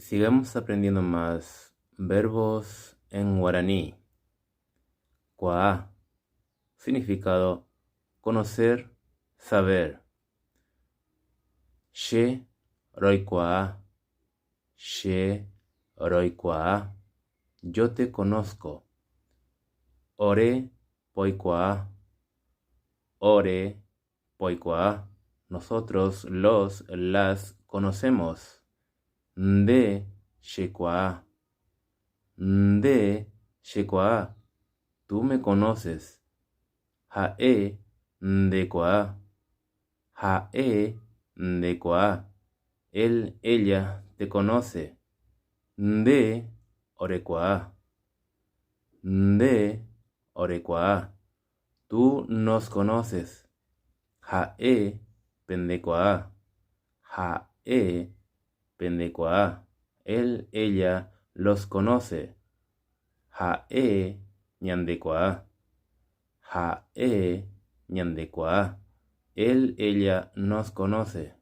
sigamos aprendiendo más verbos en guaraní. Kwa, significado conocer, saber. She roikwa, she roikwa, yo te conozco. Ore poikwa, ore poikwa, nosotros las conocemos. Nde shekwa, nde shekwa, tú me conoces. Hae ndekwa, hae ndekwa, él, ella te conoce. Nde orekwa, nde orekwa, tú nos conoces. Hae pendekwa, hae pendekwa, él, ella los conoce. Hae ñandekwa, hae ñandekwa, él, ella nos conoce.